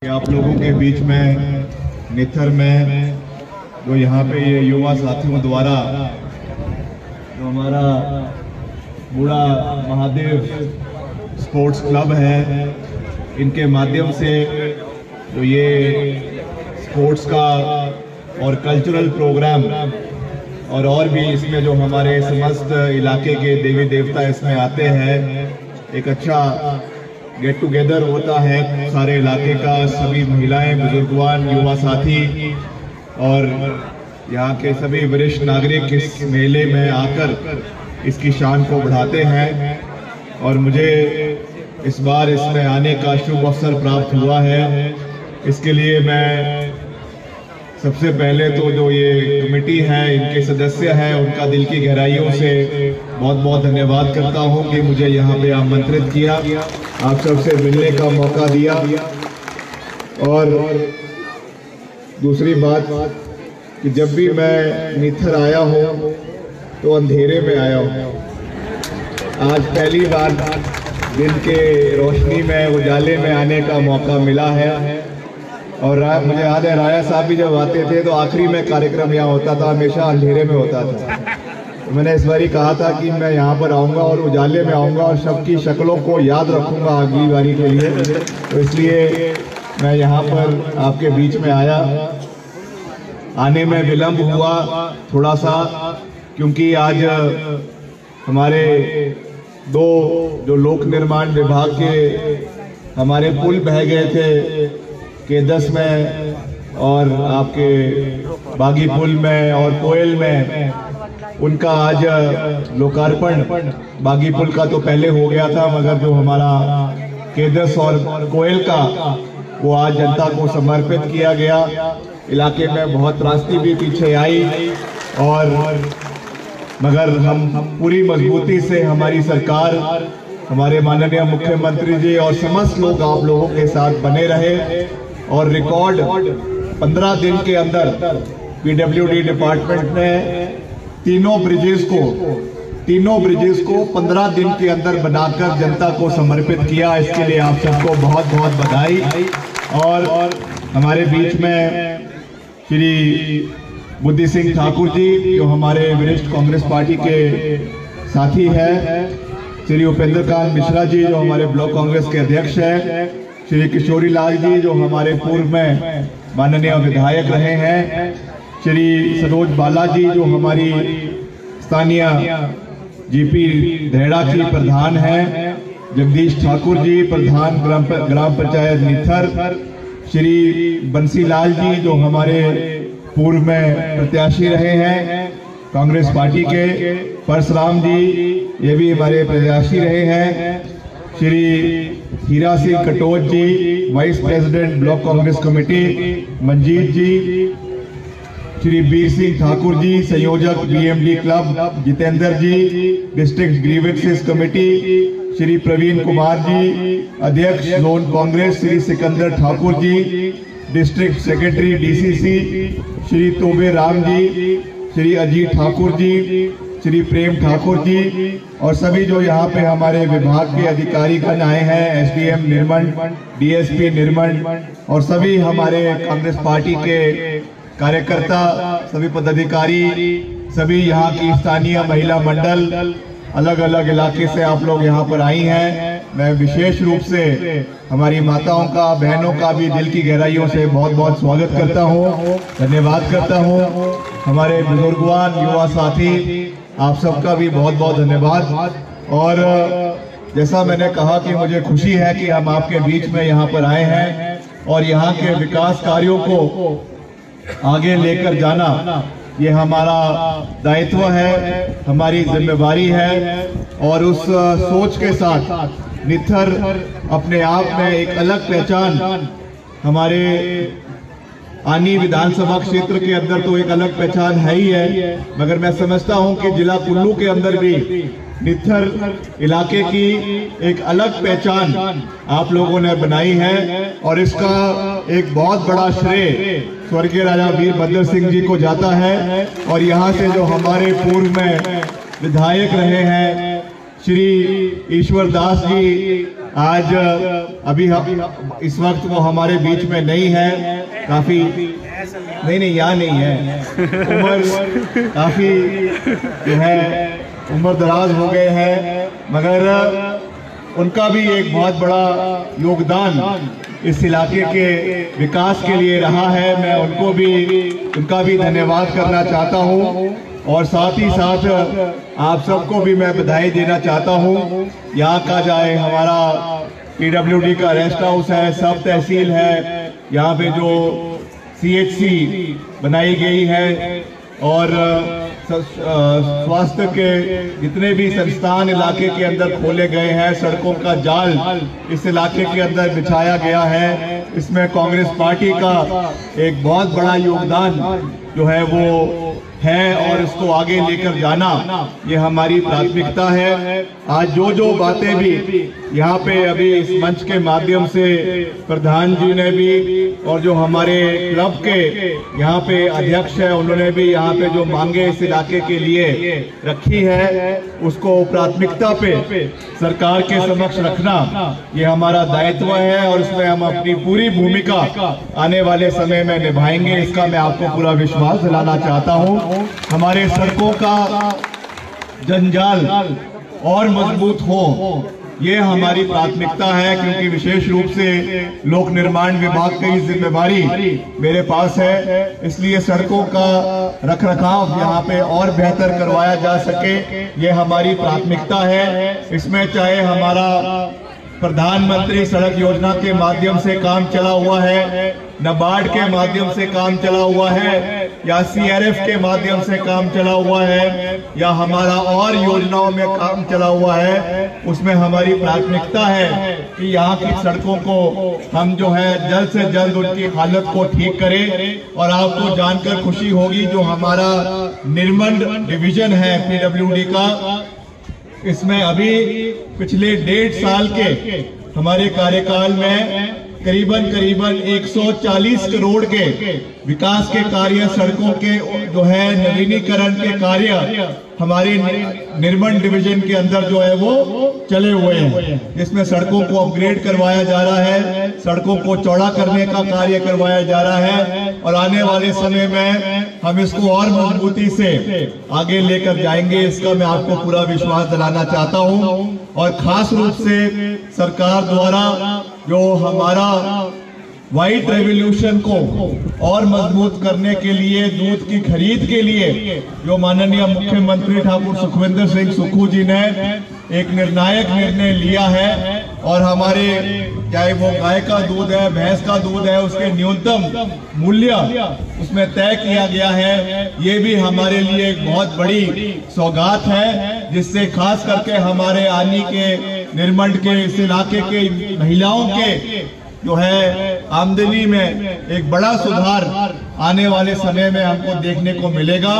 आप लोगों के बीच में निथर में जो यहाँ पे ये युवा साथियों द्वारा जो हमारा बूढ़ा महादेव स्पोर्ट्स क्लब है, इनके माध्यम से जो ये स्पोर्ट्स का और कल्चरल प्रोग्राम और भी इसमें जो हमारे समस्त इलाके के देवी देवता इसमें आते हैं, एक अच्छा गेट टुगेदर होता है सारे इलाके का। सभी महिलाएं, बुजुर्गवान, युवा साथी और यहाँ के सभी वरिष्ठ नागरिक इस मेले में आकर इसकी शान को बढ़ाते हैं और मुझे इस बार इसमें आने का शुभ अवसर प्राप्त हुआ है। इसके लिए मैं सबसे पहले तो जो ये कमेटी है, इनके सदस्य हैं, उनका दिल की गहराइयों से बहुत बहुत धन्यवाद करता हूं कि मुझे यहाँ पे आमंत्रित किया, आप सबसे मिलने का मौका दिया। और दूसरी बात कि जब भी मैं निथर आया हूँ तो अंधेरे में आया हूँ। आज पहली बार दिन के रोशनी में, उजाले में आने का मौका मिला है। और मुझे याद है राया साहब भी जब आते थे तो आखिरी में कार्यक्रम यहाँ होता था, हमेशा अंधेरे में होता था। तो मैंने इस बार कहा था कि मैं यहाँ पर आऊँगा और उजाले में आऊँगा और सबकी शक्लों को याद रखूँगा अगली बारी के लिए। तो इसलिए मैं यहाँ पर आपके बीच में आया। आने में विलम्ब हुआ थोड़ा सा, क्योंकि आज हमारे दो जो लोक निर्माण विभाग के हमारे पुल बह गए थे केदस में और आपके बागी पुल में और कोयल में, उनका आज लोकार्पण बागी पुल का तो पहले हो गया था, मगर जो हमारा केदस और कोयल का वो आज जनता को समर्पित किया गया। इलाके में बहुत त्रासदी भी पीछे आई और मगर हम पूरी मजबूती से हमारी सरकार, हमारे माननीय मुख्यमंत्री जी और समस्त लोग आप लोगों के साथ बने रहे और रिकॉर्ड 15 दिन के अंदर पीडब्ल्यूडी डिपार्टमेंट ने तीनों ब्रिजेस को 15 दिन के अंदर बनाकर जनता को समर्पित किया। इसके लिए आप सबको बहुत बहुत बधाई। और हमारे बीच में श्री बुद्धि सिंह ठाकुर जी जो हमारे वरिष्ठ कांग्रेस पार्टी के साथी हैं, श्री उपेंद्र कांत मिश्रा जी जो हमारे ब्लॉक कांग्रेस के अध्यक्ष हैं, श्री किशोरी लाल जी जो हमारे पूर्व में माननीय विधायक रहे हैं, श्री सरोज बाला जी जो हमारी स्थानीय जीपी धेड़ा की प्रधान हैं, जगदीश ठाकुर जी प्रधान ग्राम पंचायत निथर, श्री बंसीलाल जी जो हमारे पूर्व में प्रत्याशी रहे हैं कांग्रेस पार्टी के, परशुराम जी ये भी हमारे प्रत्याशी रहे हैं, Shri Hira Singh Katoch ji vice president block Congress committee, Manjeet ji, Shri Bir Singh Thakur ji संयोजक BMD club, Jitendra ji district grievances committee, Shri Praveen Kumar ji अध्यक्ष zone Congress, Shri Sikandar Thakur ji district secretary DCC, Shri Tobe Ram ji, Shri Ajit Thakur ji, Shri Prem Thakur ji और सभी जो यहाँ पे हमारे विभाग के अधिकारी गण आए हैं, एसडीएम निर्मल, डीएसपी निर्मल और सभी हमारे कांग्रेस पार्टी के कार्यकर्ता, सभी पदाधिकारी, सभी यहाँ की स्थानीय महिला मंडल, अलग अलग इलाके से आप लोग यहाँ पर आई हैं। मैं विशेष रूप से हमारी माताओं का, बहनों का भी दिल की गहराइयों से बहुत बहुत स्वागत करता हूँ, धन्यवाद करता हूँ। हमारे बुजुर्गवान, युवा साथी, आप सबका भी बहुत बहुत धन्यवाद। और जैसा मैंने कहा कि मुझे खुशी है कि हम आपके बीच में यहाँ पर आए हैं और यहाँ के विकास कार्यों को आगे लेकर जाना ये हमारा दायित्व है, हमारी जिम्मेवारी है। और उस सोच के साथ निथर अपने आप में एक अलग पहचान, हमारे आनी विधानसभा क्षेत्र के अंदर तो एक अलग पहचान है ही है, मगर मैं समझता हूं कि जिला कुल्लू के अंदर भी निथर इलाके की एक अलग पहचान आप लोगों ने बनाई है और इसका एक बहुत बड़ा श्रेय स्वर्गीय राजा वीरभद्र सिंह जी को जाता है। और यहाँ से जो हमारे पूर्व में विधायक रहे हैं श्री ईश्वर दास जी आज अभी इस वक्त वो हमारे बीच में नहीं है, काफी नहीं यहाँ नहीं है, उम्र काफी जो है उम्र दराज हो गए हैं, मगर उनका भी एक बहुत बड़ा योगदान इस इलाके के विकास के लिए रहा है। मैं उनका भी धन्यवाद करना चाहता हूं और साथ ही साथ आप सबको भी मैं बधाई देना चाहता हूं। यहाँ का जाए हमारा PWD का रेस्ट हाउस है, सब तहसील है, यहाँ पे जो CHC बनाई गई है और स्वास्थ्य के जितने भी संस्थान इलाके के अंदर खोले गए हैं, सड़कों का जाल इस इलाके के अंदर बिछाया गया है, इसमें कांग्रेस पार्टी का एक बहुत बड़ा योगदान जो है वो है और इसको आगे लेकर जाना ये हमारी प्राथमिकता है। आज जो बातें भी यहाँ पे अभी इस मंच के माध्यम से प्रधान जी ने भी और जो हमारे क्लब के यहाँ पे अध्यक्ष है उन्होंने भी यहाँ पे जो मांगे इस इलाके के लिए रखी है, उसको प्राथमिकता पे सरकार के समक्ष रखना ये हमारा दायित्व है और इसमें हम अपनी पूरी भूमिका आने वाले समय में निभाएंगे, इसका मैं आपको पूरा विश्वास दिलाना चाहता हूँ। हमारे सड़कों का जंजाल और मजबूत हो ये हमारी प्राथमिकता है, क्योंकि विशेष रूप से लोक निर्माण विभाग की जिम्मेवारी मेरे पास है, इसलिए सड़कों का रखरखाव यहाँ पे और बेहतर करवाया जा सके ये हमारी प्राथमिकता है। इसमें चाहे हमारा प्रधानमंत्री सड़क योजना के माध्यम से काम चला हुआ है, नाबार्ड के माध्यम से काम चला हुआ है या CRF के माध्यम से काम चला हुआ है या हमारा और योजनाओं में काम चला हुआ है, उसमें हमारी प्राथमिकता है कि यहाँ की सड़कों को हम जो है जल्द से जल्द उनकी हालत को ठीक करें। और आपको जानकर खुशी होगी जो हमारा निर्मंड डिवीजन है PWD का, इसमें अभी पिछले 1.5 साल के हमारे कार्यकाल में करीबन 140 करोड़ के विकास के कार्य, सड़कों के जो है नवीनीकरण के कार्य हमारे निर्मंड डिवीजन के अंदर जो है वो चले हुए हैं, जिसमें सड़कों को अपग्रेड करवाया जा रहा है, सड़कों को चौड़ा करने का कार्य करवाया जा रहा है और आने वाले समय में हम इसको और मजबूती से आगे लेकर जाएंगे, इसका मैं आपको पूरा विश्वास दिलाना चाहता हूं। और खास रूप से सरकार द्वारा जो हमारा व्हाइट रेवोल्यूशन को और मजबूत करने के लिए, दूध की खरीद के लिए जो माननीय मुख्यमंत्री ठाकुर सुखविंदर सिंह सुक्खू जी ने एक निर्णायक निर्णय लिया है और हमारे चाहे वो गाय का दूध है, भैंस का दूध है, उसके न्यूनतम मूल्य उसमें तय किया गया है, ये भी हमारे लिए एक बहुत बड़ी सौगात है, जिससे खास करके हमारे आनी के निर्मंड के इस इलाके के महिलाओं के जो है आमदनी में एक बड़ा सुधार आने वाले समय में हमको देखने को मिलेगा।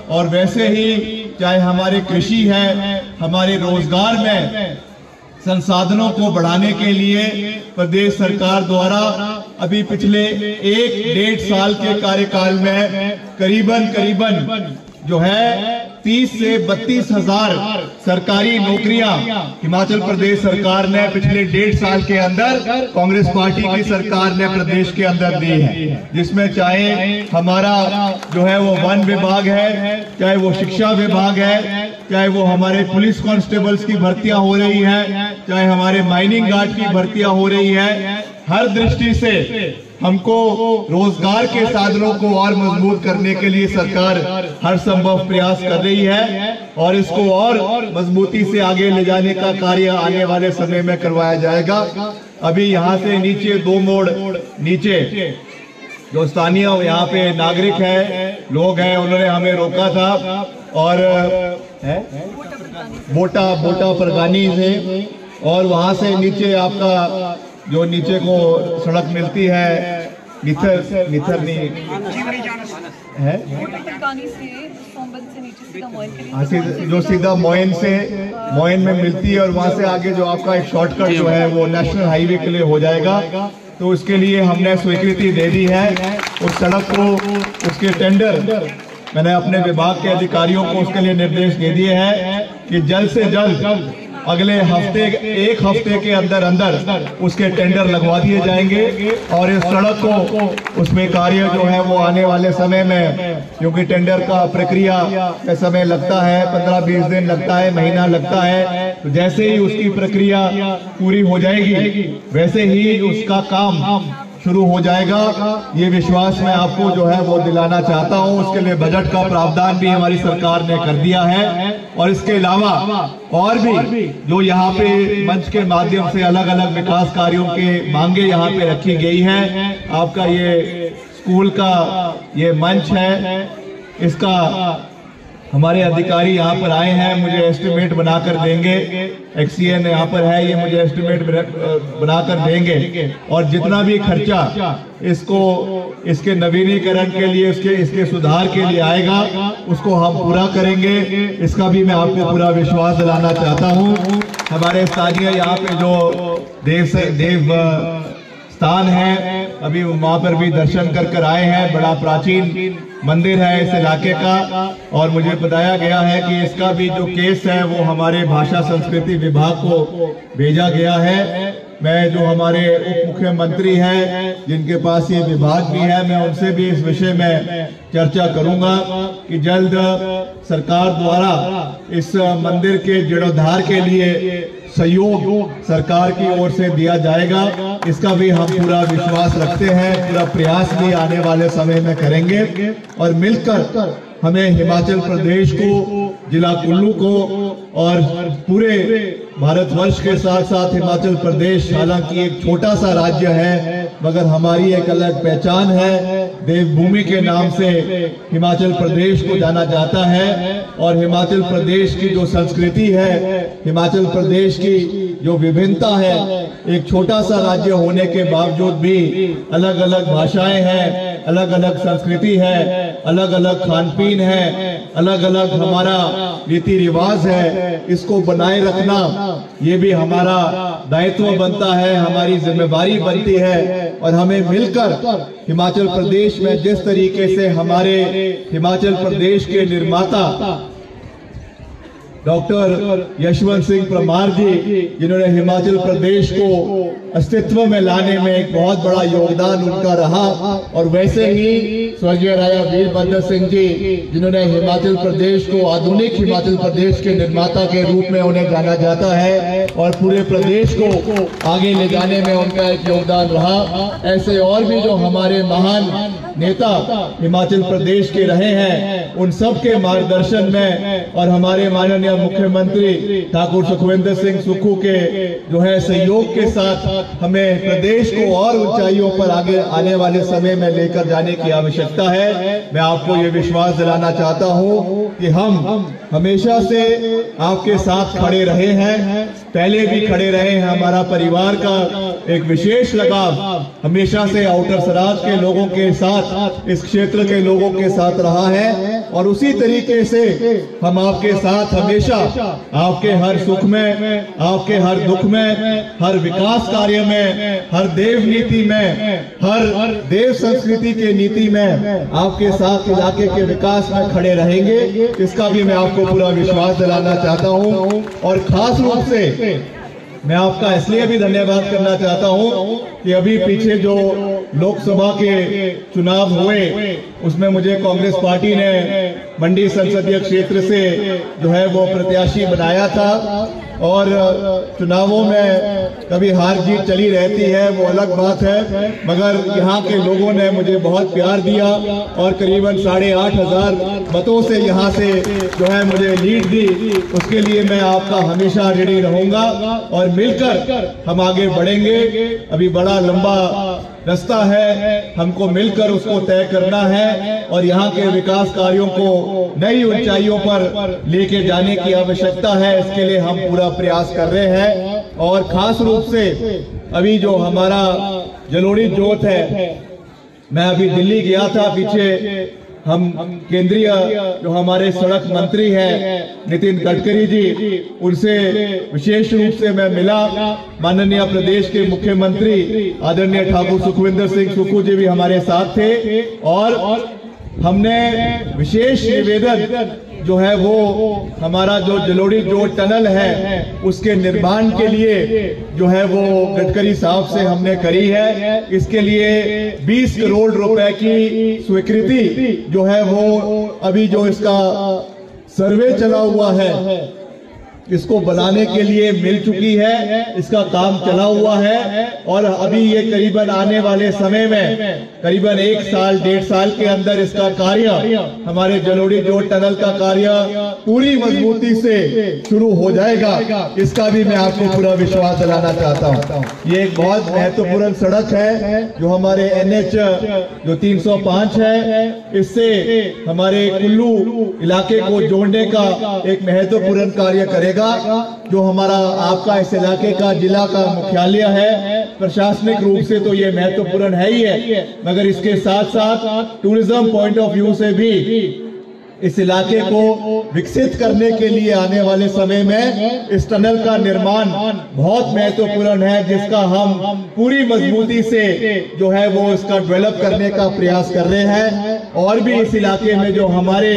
और वैसे ही चाहे हमारी कृषि है, हमारे रोजगार में संसाधनों को बढ़ाने के लिए प्रदेश सरकार द्वारा अभी पिछले 1.5 साल के कार्यकाल में करीबन जो है 30 से 32 हजार सरकारी नौकरियां हिमाचल प्रदेश सरकार ने पिछले 1.5 साल के अंदर कांग्रेस पार्टी की सरकार ने प्रदेश के अंदर दी है, जिसमें चाहे हमारा जो है वो वन विभाग है, चाहे वो शिक्षा विभाग है, चाहे वो हमारे पुलिस कांस्टेबल्स की भर्तियां हो रही है, चाहे हमारे माइनिंग गार्ड की भर्तियां हो रही है, हर दृष्टि से हमको रोजगार के साधनों को और मजबूत करने के लिए सरकार हर संभव प्रयास कर रही है और इसको और मजबूती से आगे ले जाने का कार्य आने वाले समय में करवाया जाएगा। अभी यहाँ से नीचे 2 मोड़ नीचे जो स्थानीय यहाँ पे नागरिक है, लोग हैं, उन्होंने हमें रोका था और बोटा परगानी से, और वहाँ से नीचे आपका जो नीचे को सड़क मिलती है निथर नहीं है, जो सीधा मोइन में मिलती है और वहाँ से आगे जो आपका एक शॉर्टकट जो है वो नेशनल हाईवे के लिए हो जाएगा, तो उसके लिए हमने स्वीकृति दे दी है। उस सड़क को, उसके टेंडर मैंने अपने विभाग के अधिकारियों को उसके लिए निर्देश दे दिए हैं कि जल्द से जल्द अगले एक हफ्ते के अंदर अंदर उसके टेंडर लगवा दिए जाएंगे और इस सड़क को उसमें कार्य जो है वो आने वाले समय में, क्योंकि टेंडर का प्रक्रिया में समय लगता है, 15-20 दिन लगता है, महीना लगता है, तो जैसे ही उसकी प्रक्रिया पूरी हो जाएगी वैसे ही उसका काम शुरू हो जाएगा। ये विश्वास मैं आपको जो है वो दिलाना चाहता हूँ। उसके लिए बजट का प्रावधान भी हमारी सरकार ने कर दिया है और इसके अलावा और भी जो यहाँ पे मंच के माध्यम से अलग अलग विकास कार्यों के मांगे यहाँ पे रखी गई है। आपका ये स्कूल का ये मंच है, इसका हमारे अधिकारी यहाँ पर आए हैं, मुझे एस्टिमेट बनाकर देंगे। एक्सीएन यहाँ पर है, ये मुझे एस्टिमेट बनाकर देंगे और जितना भी खर्चा इसके नवीनीकरण के लिए, इसके सुधार के लिए आएगा उसको हम पूरा करेंगे। इसका भी मैं आपको पूरा विश्वास दिलाना चाहता हूँ। हमारे स्थानीय यहाँ पे जो देव स्थान है, अभी वहाँ पर भी दर्शन कर आए हैं। बड़ा प्राचीन मंदिर है इस इलाके का और मुझे बताया गया है कि इसका भी जो केस है वो हमारे भाषा संस्कृति विभाग को भेजा गया है। मैं जो हमारे उप मुख्यमंत्री हैं जिनके पास ये विभाग भी है, मैं उनसे भी इस विषय में चर्चा करूंगा कि जल्द सरकार द्वारा इस मंदिर के जीर्णोद्धार के लिए सहयोग सरकार की ओर से दिया जाएगा। इसका भी हम पूरा विश्वास रखते हैं, पूरा प्रयास भी आने वाले समय में करेंगे और मिलकर हमें हिमाचल प्रदेश को, जिला कुल्लू को और पूरे भारतवर्ष के साथ साथ हिमाचल प्रदेश हालांकि एक छोटा सा राज्य है मगर हमारी एक अलग पहचान है। देवभूमि के नाम से हिमाचल प्रदेश को जाना जाता है और हिमाचल प्रदेश की जो संस्कृति है, हिमाचल प्रदेश की जो विभिन्नता है, एक छोटा सा राज्य होने के बावजूद भी अलग अलग भाषाएं हैं, अलग अलग संस्कृति है, अलग अलग खान पीन है, अलग अलग हमारा रीति रिवाज है। इसको बनाए रखना ये भी हमारा दायित्व बनता है, हमारी जिम्मेवारी बनती है और हमें मिलकर हिमाचल प्रदेश में जिस तरीके से हमारे हिमाचल प्रदेश के निर्माता डॉक्टर यशवंत सिंह परमार जी, जिन्होंने हिमाचल प्रदेश को अस्तित्व में लाने में एक बहुत बड़ा योगदान उनका रहा, और वैसे ही स्वर्गीय राजा वीरभद्र सिंह जी, जिन्होंने हिमाचल प्रदेश को आधुनिक हिमाचल प्रदेश के निर्माता के रूप में उन्हें जाना जाता है और पूरे प्रदेश को आगे ले जाने में उनका एक योगदान रहा। ऐसे और भी जो हमारे महान नेता हिमाचल प्रदेश के रहे हैं, उन सब के मार्गदर्शन में और हमारे माननीय मुख्यमंत्री ठाकुर सुखविंदर सिंह सुक्खू के जो है सहयोग के साथ हमें प्रदेश को और ऊंचाइयों पर आगे आने वाले समय में लेकर जाने की आवश्यकता है। मैं आपको ये विश्वास दिलाना चाहता हूँ कि हम हमेशा से आपके साथ खड़े रहे हैं, पहले भी खड़े रहे हैं। हमारा परिवार का एक विशेष लगाव हमेशा से आउटर सराज के लोगों के साथ, इस क्षेत्र के लोगों के साथ रहा है और उसी तरीके से हम आपके साथ हमेशा, आपके हर सुख में, आपके हर दुख में, हर विकास कार्य में, हर देव नीति में, हर देव संस्कृति के नीति में आपके साथ इलाके के विकास में खड़े रहेंगे। इसका भी मैं आपको पूरा विश्वास दिलाना चाहता हूं और खास रूप से मैं आपका इसलिए भी धन्यवाद करना चाहता हूं कि अभी पीछे जो लोकसभा के चुनाव हुए उसमें मुझे कांग्रेस पार्टी ने मंडी संसदीय क्षेत्र से जो है वो प्रत्याशी बनाया था और चुनावों में कभी हार जीत चली रहती है, वो अलग बात है, मगर यहाँ के लोगों ने मुझे बहुत प्यार दिया और करीबन 8,500 मतों से यहाँ से जो है मुझे लीड दी। उसके लिए मैं आपका हमेशा रेडी रहूंगा और मिलकर हम आगे बढ़ेंगे। अभी बड़ा लंबा रास्ता है, हमको मिलकर उसको तय करना है और यहाँ के विकास कार्यों को नई ऊंचाइयों पर लेके जाने की आवश्यकता है। इसके लिए हम पूरा प्रयास कर रहे हैं और खास रूप से अभी जो हमारा जलोड़ी जोत है, मैं अभी दिल्ली गया था पीछे, हम केंद्रीय जो हमारे सड़क मंत्री हैं नितिन गडकरी जी, उनसे विशेष रूप से मैं मिला। माननीय प्रदेश के मुख्यमंत्री आदरणीय ठाकुर सुखविंदर सिंह सुक्खू जी भी हमारे साथ थे और हमने विशेष निवेदन जो है वो हमारा जो जलोड़ी जो टनल है उसके निर्माण के लिए जो है वो गडकरी साहब से हमने करी है। इसके लिए 20 करोड़ रुपए की स्वीकृति जो है वो अभी जो इसका सर्वे चला हुआ है इसको बनाने के लिए मिल चुकी है। इसका काम चला हुआ है और अभी ये करीबन आने वाले समय में करीबन 1 साल 1.5 साल के अंदर इसका कार्य हमारे जलोड़ी जोड़ टनल का कार्य पूरी मजबूती से शुरू हो जाएगा। इसका भी मैं आपको पूरा विश्वास दिलाना चाहता हूँ। ये एक बहुत महत्वपूर्ण सड़क है जो हमारे NH जो 305 है, इससे हमारे कुल्लू इलाके को जोड़ने का एक महत्वपूर्ण कार्य करेगा। जो हमारा आपका इस इलाके का जिला का मुख्यालय है, प्रशासनिक रूप से तो ये महत्वपूर्ण है ही है, मगर इसके साथ साथ टूरिज्म पॉइंट ऑफ व्यू से भी इस इलाके को विकसित करने के लिए आने वाले समय में इस टनल का निर्माण बहुत महत्वपूर्ण है, जिसका हम पूरी मजबूती से जो है वो इसका डेवलप करने का प्रयास कर रहे हैं। और भी इस इलाके में जो हमारे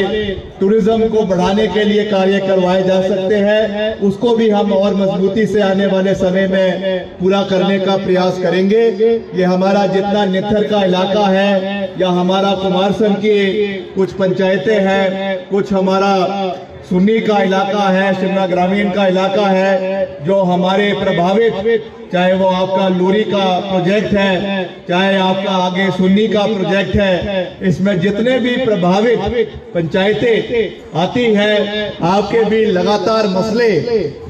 टूरिज्म को बढ़ाने के लिए कार्य करवाए जा सकते हैं उसको भी हम और मजबूती से आने वाले समय में पूरा करने का प्रयास करेंगे। ये हमारा जितना नित्थर का इलाका है या हमारा कुमारसम की कुछ पंचायतें हैं, कुछ हमारा सुन्नी का इलाका है, शिमला ग्रामीण का इलाका है, जो हमारे प्रभावित, चाहे वो आपका लूरी का प्रोजेक्ट है, चाहे आपका आगे सुन्नी का प्रोजेक्ट है, इसमें जितने भी प्रभावित पंचायतें आती हैं, आपके भी लगातार मसले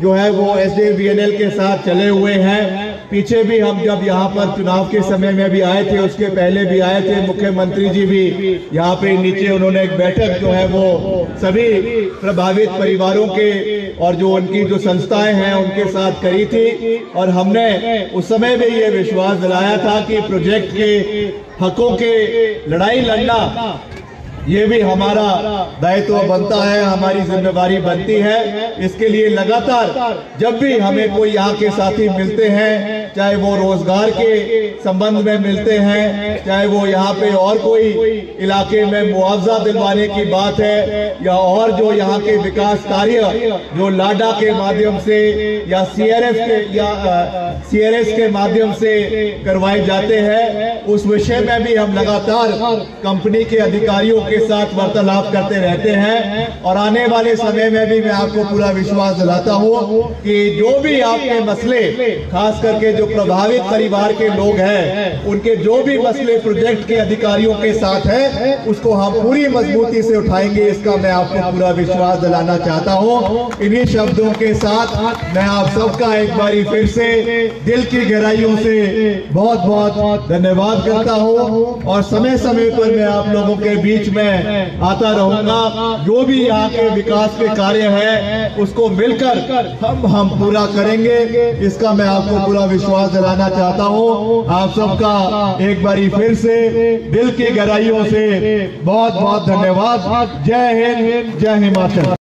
जो है वो SJVNL के साथ चले हुए हैं। पीछे भी हम जब यहाँ पर चुनाव के समय में भी आए थे, उसके पहले भी आए थे, मुख्यमंत्री जी भी यहाँ पे नीचे उन्होंने एक बैठक जो है वो सभी प्रभावित परिवारों के और जो उनकी जो संस्थाएं हैं उनके साथ करी थी। और हमने उस समय भी ये विश्वास दिलाया था कि प्रोजेक्ट के हकों के लड़ाई लड़ना ये भी हमारा दायित्व बनता है, हमारी जिम्मेवारी बनती है। इसके लिए लगातार जब भी हमें कोई यहाँ के साथी मिलते हैं, चाहे वो रोजगार के संबंध में मिलते हैं, चाहे वो यहाँ पे और कोई इलाके में मुआवजा दिलवाने की बात है, या और जो यहाँ के विकास कार्य जो लाडा के माध्यम से या CRS के माध्यम से करवाए जाते हैं, उस विषय में भी हम लगातार कंपनी के अधिकारियों के साथ वार्तालाप करते रहते हैं। और आने वाले समय में भी मैं आपको पूरा विश्वास दिलाता हूँ कि जो भी आपके मसले, खास करके जो प्रभावित परिवार के लोग हैं, उनके जो भी मसले प्रोजेक्ट के अधिकारियों के साथ है, उसको हम पूरी मजबूती से उठाएंगे। इसका मैं आपको पूरा विश्वास दिलाना चाहता हूँ। इन्हीं शब्दों के साथ मैं आप सबका एक बारी फिर से दिल की गहराइयों से बहुत बहुत धन्यवाद करता हूँ। और समय समय पर मैं आप लोगों के बीच में आता रहूंगा। जो भी यहाँ के विकास के कार्य है उसको मिलकर हम पूरा करेंगे। इसका मैं आपको पूरा विश्वास दिलाना चाहता हूँ। आप सबका एक बारी फिर से दिल की गहराइयों से बहुत बहुत धन्यवाद। जय हिंद, जय हिमाचल।